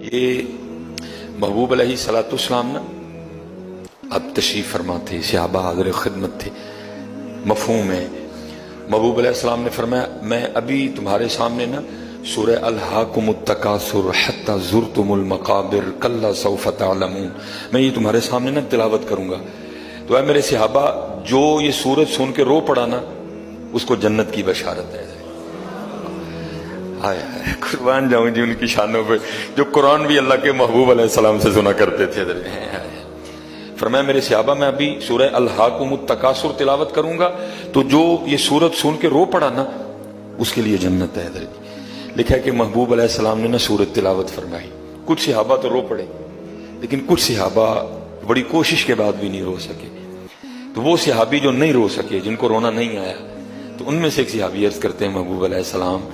یہ محبوب علیہ السلام نا اب تشریف فرما تھے، صحابہ حاضر خدمت تھے، مفہوم ہے۔ محبوب علیہ السلام نے فرمایا میں ابھی تمہارے سامنے نا سورہ الہاکم التکاثر حتی زرتم المقابر کلا سوف تعلمون، میں یہ تمہارے سامنے نا تلاوت کروں گا، تو اے میرے صحابہ جو یہ سورت سن کے رو پڑا نا اس کو جنت کی بشارت ہے۔ قربان جاؤں جی ان کی شانوں پہ، جو قرآن بھی اللہ کے محبوب علیہ السلام سے سنا کرتے تھے۔ فرمایا میرے صحابہ میں ابھی سورہ الہاکم التکاثر تلاوت کروں گا تو جو یہ سورت سن کے رو پڑا نا اس کے لیے جنت ہے۔ لکھا ہے کہ محبوب علیہ السلام نے نا سورت تلاوت فرمائی، کچھ صحابہ تو رو پڑے لیکن کچھ صحابہ بڑی کوشش کے بعد بھی نہیں رو سکے۔ تو وہ صحابی جو نہیں رو سکے، جن کو رونا نہیں آیا، تو ان میں سے ایک صحابی عرض کرتے ہیں محبوب علیہ السلام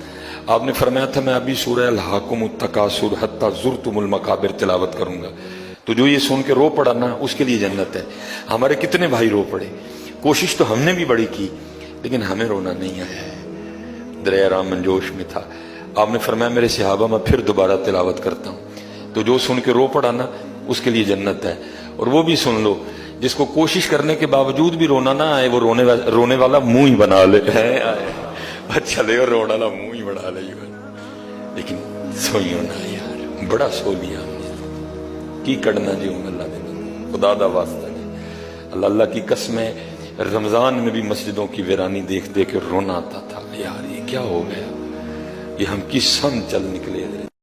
آپ نے فرمایا تھا میں ابھی سورہ الہاکم التکاثر حتی زرتم المقابر تلاوت کروں گا تو جو یہ سن کے رو پڑا نا اس کے لیے جنت ہے۔ ہمارے کتنے بھائی رو پڑے، کوشش تو ہم نے بھی بڑی کی لیکن ہمیں رونا نہیں آیا ہے، دریا رام منجوش میں تھا۔ آپ نے فرمایا میرے صحابہ میں پھر دوبارہ تلاوت کرتا ہوں تو جو سن کے رو پڑا نا اس کے لیے جنت ہے۔ اور وہ بھی سن لو جس کو کوشش کرنے کے باوجود بھی رونا نہ آئے، وہ رونے والا منہ ہی بنا لے چلے اور رونا والا منہ ہی بنا لے، لیکن سوئیوں نہ یار بڑا سو لیا ہم نے کی کڑنا جی ہوں اللہ دے خدا دا واسطہ جی۔ اللہ کی قسم ہے رمضان میں بھی مسجدوں کی ویرانی دیکھ دے کے رونا آتا تھا، یار یہ کیا ہو گیا، یہ ہم کس سم چل نکلے۔